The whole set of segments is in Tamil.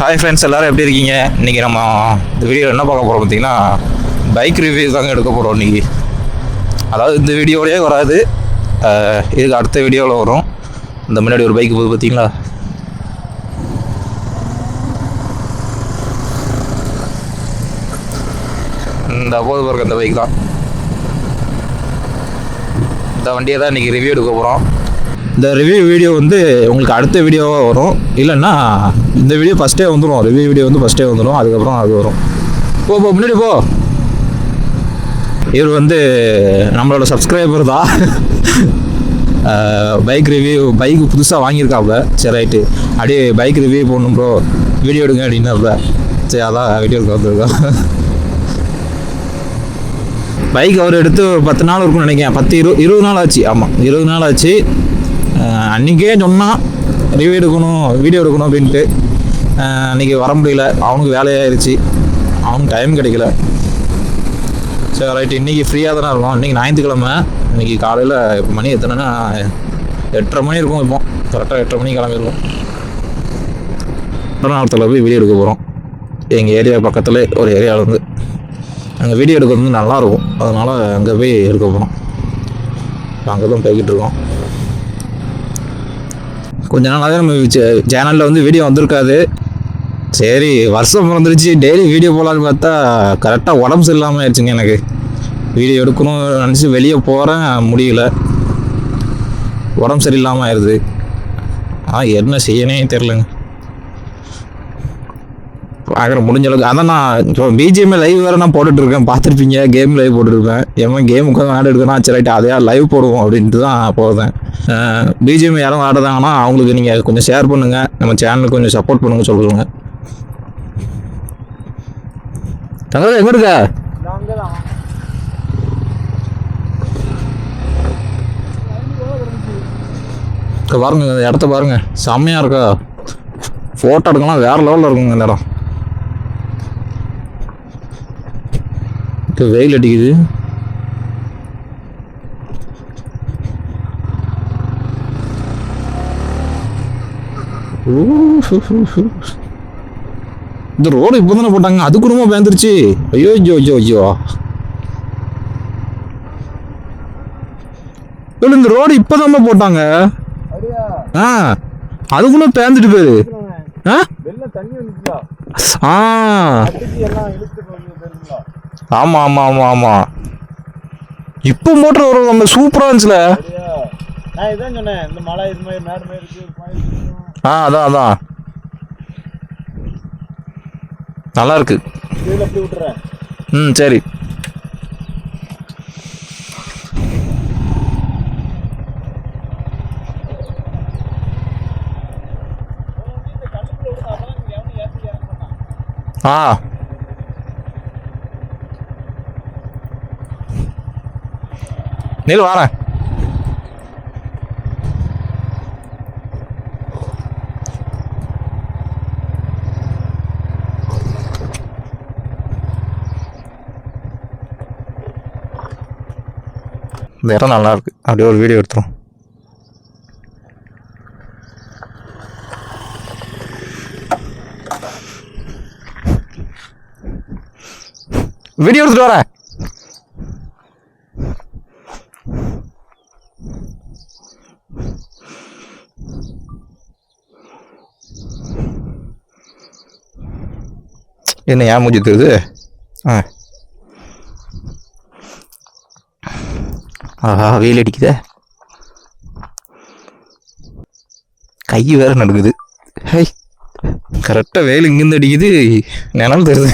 ஹாய் ஃப்ரெண்ட்ஸ், எல்லோரும் எப்படி இருக்கீங்க? இன்றைக்கி நம்ம இந்த வீடியோவில் என்ன பார்க்க போகிறோம் பார்த்தீங்கன்னா, பைக் ரிவ்யூ தாங்க எடுக்க போகிறோம் இன்றைக்கி. அதாவது இந்த வீடியோவிலே வராது, இதுக்கு அடுத்த வீடியோவில் வரும். இந்த முன்னாடி ஒரு பைக் போகுது பார்த்தீங்களா, இந்த போது பாருங்க, இந்த பைக் தான். இந்த வண்டியை தான் இன்றைக்கி ரிவ்யூ எடுக்க போகிறோம். இந்த ரிவ்யூ வீடியோ வந்து உங்களுக்கு அடுத்த வீடியோவாக வரும், இல்லைன்னா இந்த வீடியோ ஃபஸ்ட்டே வந்துடும். ரிவ்யூ வீடியோ வந்து ஃபஸ்ட்டே வந்துடும், அதுக்கப்புறம் அது வரும். போ முன்னாடி போ. இவர் வந்து நம்மளோட சப்ஸ்கிரைபர் தான். பைக் ரிவ்யூ பைக் புதுசாக வாங்கியிருக்காப்புல. சரி ரைட்டு, அப்படியே பைக் ரிவ்யூ போடணும் ப்ரோ, வீடியோ எடுங்க அப்படின்னாப்புல. சரி, அதான் வீடியோ எடுக்க வந்துருக்கோம். பைக் அவர் எடுத்து 10 நாள் இருக்கும்னு நினைக்கிறேன். 20 நாள் ஆச்சு. ஆமாம், 20 நாள் ஆச்சு. அன்றைக்கே சொன்னான் ரிவ்யூ எடுக்கணும், வீடியோ எடுக்கணும் அப்படின்ட்டு. அன்றைக்கி வர முடியல, அவனுக்கு வேலையாயிருச்சு, அவனுக்கு டைம் கிடைக்கல. சரி ரைட்டு, இன்றைக்கி ஃப்ரீயாக தானே இருக்கும். இன்றைக்கி ஞாயிற்றுக்கிழமை. இன்றைக்கி காலையில் இப்போ மணி எத்தனைன்னா 8:30 மணி இருக்கும். இப்போ கரெக்டாக 8:30 மணிக்கு கிளம்பிடுவோம். இடத்துல போய் வீடியோ எடுக்க போகிறோம். எங்கள் ஏரியா பக்கத்தில் ஒரு ஏரியாவில் வந்து அங்கே வீடியோ எடுக்கிறது வந்து நல்லாயிருக்கும், அதனால் அங்கே போய் எடுக்க போகிறோம். அங்கே தான் போய்கிட்டு இருக்கோம். கொஞ்ச நாளாகவே நம்ம சேனலில் வந்து வீடியோ வந்திருக்காது. சரி, வருஷம் பிறந்துருச்சு, டெய்லி வீடியோ போடலான்னு பார்த்தா கரெக்டாக உடம்பு சரியில்லாமல் ஆயிடுச்சுங்க. எனக்கு வீடியோ எடுக்கணும்னு நினச்சி வெளியே போகிறேன், முடியல, உடம்பு சரியில்லாமல் ஆயிடுது. என்ன செய்யனே தெரிலங்க. பார்க்குற முடிஞ்ச அளவுக்கு அதான் நான் இப்போ பிஜிஎம் லைவ் வேறு நான் போட்டுட்ருக்கேன், பார்த்துருப்பீங்க. கேம் லைவ் போட்டுருப்பேன். ஏன் கேம் உட்காந்து ஆடு எடுக்கணும், சரி ரைட்டு அதையா லைவ் போடுவோம் அப்படின்ட்டு தான் போகிறேன். பிஜிஎம் யாரும் ஆடுதாங்கன்னா அவங்களுக்கு நீங்கள் கொஞ்சம் ஷேர் பண்ணுங்கள், நம்ம சேனலுக்கு கொஞ்சம் சப்போர்ட் பண்ணுங்க சொல்லுங்கள். தங்க எங்கே இருக்க? பாருங்க, இந்த இடத்த பாருங்க, செம்மையாக இருக்கா. ஃபோட்டோ எடுக்கலாம், வேறு லெவலில் இருக்குங்க இந்த இடம். வெயில் அடிக்குது. இந்த ரோடு இப்போ தானே போட்டாங்க, அது குடும்பமா பேந்துருச்சு. ஐயோ ஐயோ ஐயோ ஐயோ, இந்த ரோடு இப்போதான் போட்டாங்க. அதுக்குள்ள பேந்துட்டு போயிரு. ஆமா ஆமா ஆமா ஆமா, இப்போ மோட்டர் வரும். நம்ம சூப்பரா இருந்துச்சுல. அதான் அதான் நல்லா இருக்கு. சரி. நீல வாரேன். இந்த இடம் நல்லா இருக்கு, அப்படியே ஒரு வீடியோ எடுத்துரும். வீடியோ எடுத்துட்டு வரேன். என்ன ஏன் மூஞ்சி தெரியுது? ஆஹா, வெயில் அடிக்குதே, கை வேற நடுக்குது. ஹை, கரெக்டாக வெயில் இங்கேருந்து அடிக்குது, நிழல் தெரியுது.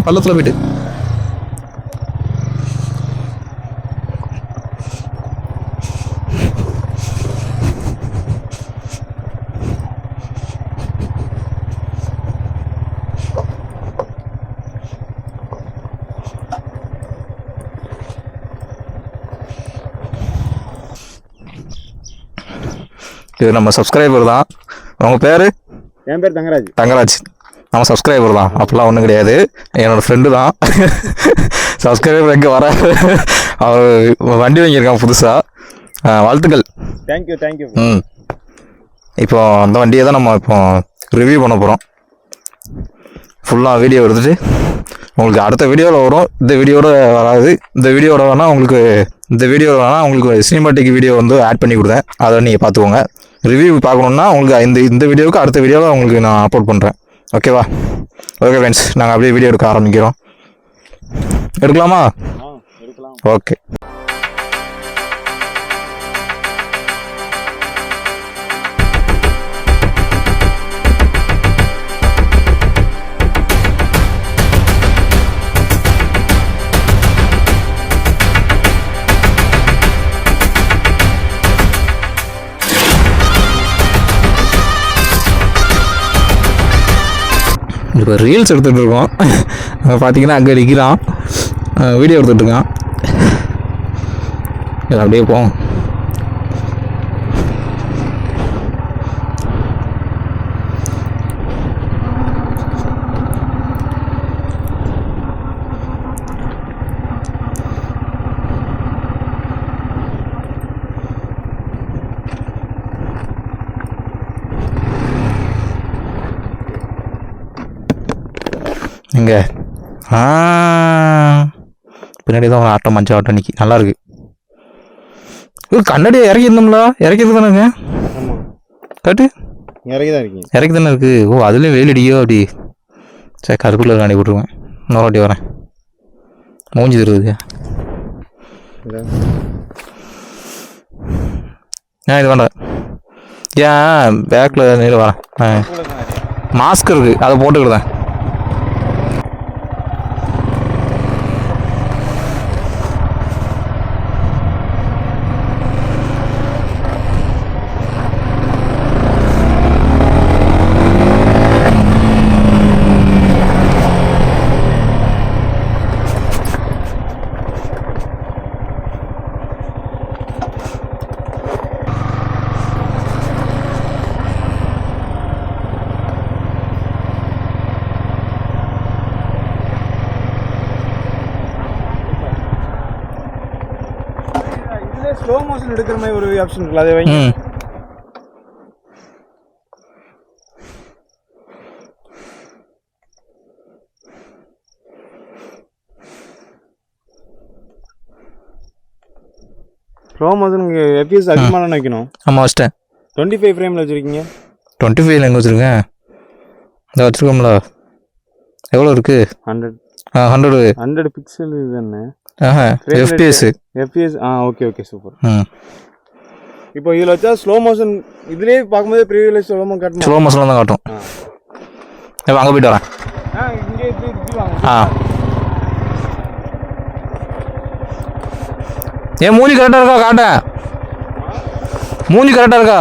பள்ளத்தில் போயிட்டு இது நம்ம சப்ஸ்கிரைபர் தான். உங்கள் பேர்? என் பேர் தங்கராஜ். தங்கராஜ் நம்ம சப்ஸ்கிரைபர் தான், அப்படிலாம் ஒன்றும் கிடையாது, என்னோடய ஃப்ரெண்டு தான். சப்ஸ்கிரைபர் எங்கே வர அவர் வண்டி வாங்கியிருக்கான் புதுசாக. வாழ்த்துக்கள். தேங்க்யூ. இப்போ அந்த வண்டியை தான் நம்ம இப்போ ரிவ்யூ பண்ண போகிறோம். ஃபுல்லாக வீடியோ எடுத்துகிட்டு உங்களுக்கு அடுத்த வீடியோவில் வரும். இந்த வீடியோட வராது. இந்த வீடியோட வேணால் உங்களுக்கு சினிமாட்டிக் வீடியோ வந்து ஆட் பண்ணி கொடுத்தேன், அதை நீங்கள் பார்த்துக்கோங்க. ரிவ்யூ பார்க்கணுன்னா உங்களுக்கு இந்த வீடியோவுக்கு அடுத்த வீடியோவில் உங்களுக்கு நான் அப்லோட் பண்ணுறேன். ஓகேவா? ஓகே ஃப்ரெண்ட்ஸ், நாங்கள் அப்படியே வீடியோ எடுக்க ஆரம்பிக்கிறோம். எடுக்கலாமா? ஓகே. இப்போ ரீல்ஸ் எடுத்துகிட்டு இருக்கோம். பார்த்தீங்கன்னா அங்கே நிற்கிறான், வீடியோ எடுத்துகிட்டு இருக்கான். இது அப்படியே போவோம். இங்கே பின்னாடி தான் ஒரு ஆட்டோ, மஞ்சள் ஆட்டோ நிற்கி, நல்லாயிருக்கு. கண்ணாடியை இறக்கிருந்தோம்ல, இறக்கிறது தானேங்க? காட்டு இறக்கி தானே இருக்குது. ஓ, அதுலேயும் வெயில் அடிக்கோ அப்படி. சரி, கருப்புல காண்டி போட்டுருவேன். இன்னொரு வாட்டி வரேன். மூஞ்சி தருது. இது வேண்டாம். ஏன் பேக்கில் நீர் வரேன். மாஸ்க் இருக்குது, அதை போட்டுக்கிடுதேன். ஸ்லோ மோஷன் எடுக்கிற மாதிரி ஒரு ஆப்ஷன் இருக்குல்ல, அதை வைங்க. ஸ்லோ மோஷன் எஃபிஎஸ் அதிகமான வைக்கணும். ஆமாம், வச்சிட்டேன். 25 ஃப்ரேமில் வச்சுருக்கீங்க. 25 எங்கே வச்சுருக்கேன்? இதை வச்சுருக்கோம்ல. எவ்வளோ இருக்குது? 100 பிக்சல் தானே? எஃபிஎஸ். Okay super. இப்போ இதில் வச்சா ஸ்லோ மோஷன் இதுலேயே பார்க்கும்போது ப்ரீவியூல ஸ்லோ மோஷன் தான் காட்டும். இப்போ அங்கே போயிட்டு வரேன். இங்கே வாங்க. ஏன் மூஞ்சி கரெக்டாக இருக்கா? காட்டேன். மூஞ்சி கரெக்டாக இருக்கா?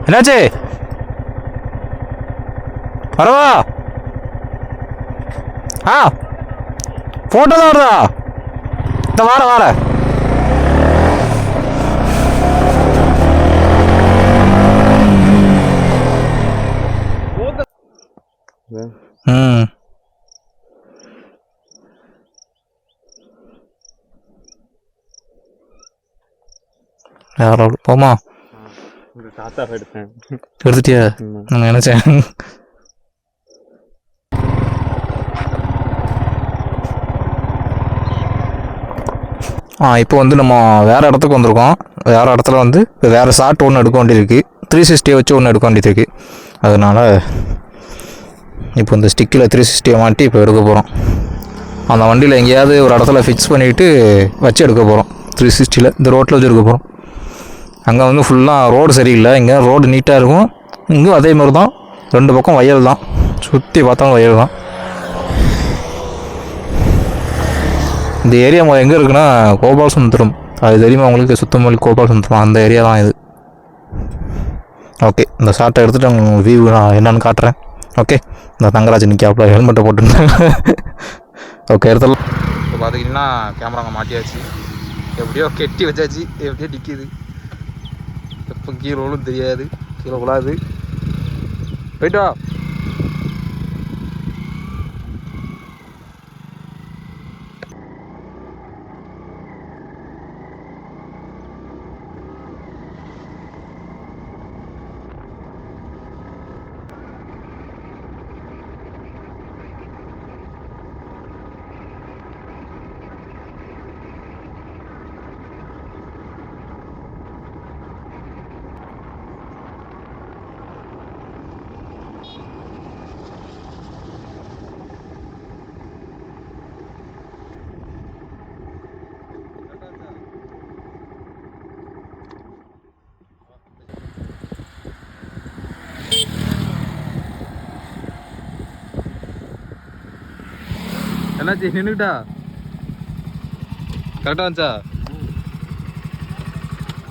என்னாச்சு? வரவா? ஃபோட்டோ தான் வருதா? இந்த வார யாரோட போமா? எடுத்துட்டியா? நான் நினைச்சேன். இப்போ வந்து நம்ம வேறு இடத்துக்கு வந்திருக்கோம். வேறு இடத்துல வந்து இப்போ வேறு ஷாட் ஒன்று எடுக்க வேண்டியிருக்கு. 360 வச்சு ஒன்று எடுக்க வேண்டியது இருக்குது. அதனால் இப்போ இந்த ஸ்டிக்கில் 360 மாட்டி இப்போ எடுக்க போகிறோம். அந்த வண்டியில் எங்கேயாவது ஒரு இடத்துல ஃபிக்ஸ் பண்ணிவிட்டு வச்சு எடுக்க போகிறோம். 360 இந்த ரோட்டில் வச்சு எடுக்க போகிறோம். அங்கே வந்து ஃபுல்லாக ரோடு சரியில்லை. இங்கே ரோடு நீட்டாக இருக்கும். இங்கும் அதே மாதிரி தான், 2 பக்கம் வயல் தான், சுற்றி பார்த்தாலும் வயல் தான். இந்த ஏரியா எங்கே இருக்குன்னா கோபாலசமுத்திரம். அது தெரியுமா உங்களுக்கு? சுத்தமல்லி கோபாலசமுத்திரம் அந்த ஏரியா தான் இது. ஓகே, இந்த ஷார்ட்டை எடுத்துகிட்டு உங்களுக்கு வியூ நான் என்னென்னு காட்டுறேன். ஓகே, இந்த தங்கராஜ் நிற்காப்புல ஹெல்மெட்டை போட்டுருந்தாங்க. ஓகே, எடுத்துடலாம். இப்போ பார்த்துக்கிட்டிங்கன்னா கேமரா அங்கே மாட்டியாச்சு, எப்படியோ கெட்டி வச்சாச்சு, எப்படியோ நிற்கிது. எப்போ கீழே விழும் தெரியாது, கீழே விழாது. போயிட்டா என்னாச்சு, நின்றுட்டா கரெக்டாக வந்துச்சா?